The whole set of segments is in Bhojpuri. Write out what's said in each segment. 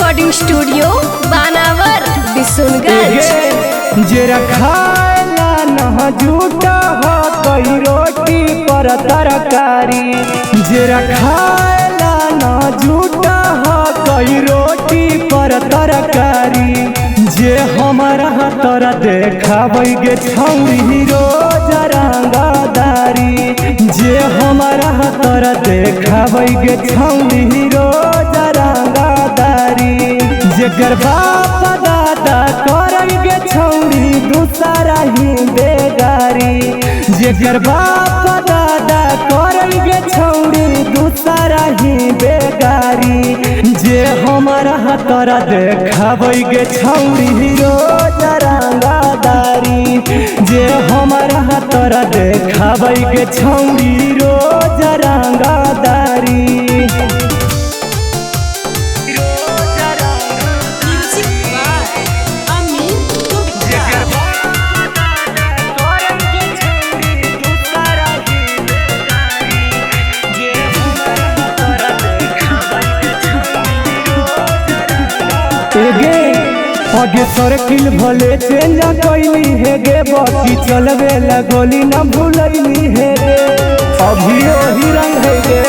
रिकॉर्डिंग स्टूडियो बानावर बिशुनगंज। जेरा खाएला न झूठा हो कई रोटी पर तरकारी, जेरा खाएला न झूठा हो कई रोटी पर तरकारी। जे हमारा तोरा देखाबै गे छौरी रोज रंगदारी, जे हमारा तोरा देखाबै गे छौरी रोज रंगदारी। जेकर बाप दादा करै गे छौरी दूसरा ही बेगारी, जेकर बाप दादा करै गे छौरी दूसरा ही बेगारी। जे हमारा तोरा देखाबै गे छौरी रोज रंगदारी, जे हमारा तोरा देखाबै गे छौरी रोज रंगदारी। आगे सर्किल भले चेंज कैली है गे, बाकी चलबे लगोली न भूलैली है गे, अभी वही रंग है गे।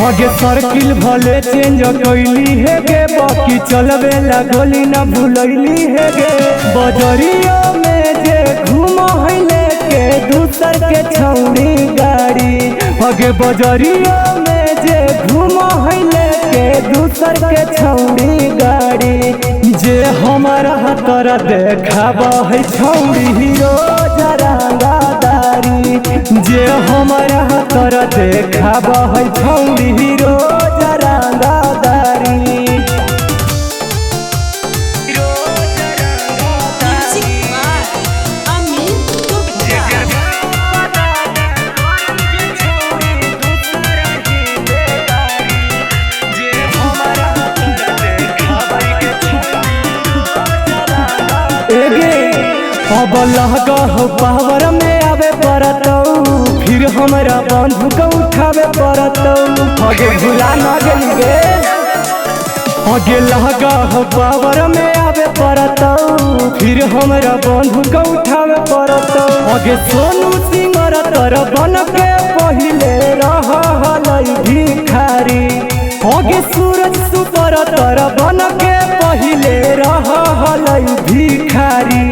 आगे सर्किल भले चेंज कैली है गे, बाकी चलबे लगोली न भूलैली है गे। बजरिया में जे घूम है लेके दूसर के छौरी गाड़ी, आगे बजरिया में जे घूम है लेके दूसर के छौरी गाड़ी। जे हमारा तोरा देखाबा है छौरी रोज रंगदारी, जे हमारा तोरा देखाबा है छौरी रोज रंगदारी। अब लहगा हो पावर में आवे पड़तौ, फिर हमरा बंधु को उठावे पड़तौ। आगे भुला न गेली गे, आगे लहगा हो पावर में आवे पड़तौ, फिर हमरा बंधु को उठावे पड़तौ। आगे सोनू सिंगर तर बन के पहिले रहलै भिखारी, आगे सूरज सुपर तर बन के पहिले रहलै भिखारी।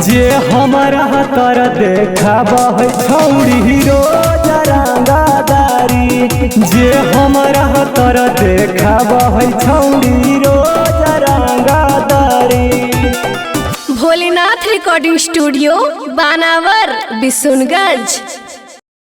जे हमारा तोरा देखाबा है छौरी रोज रंगदारी, जे हमारा तोरा देखाबा है छौरी रोज रंगदारी। भोलेनाथ रिकॉर्डिंग स्टूडियो बानावर बिशुनगंज।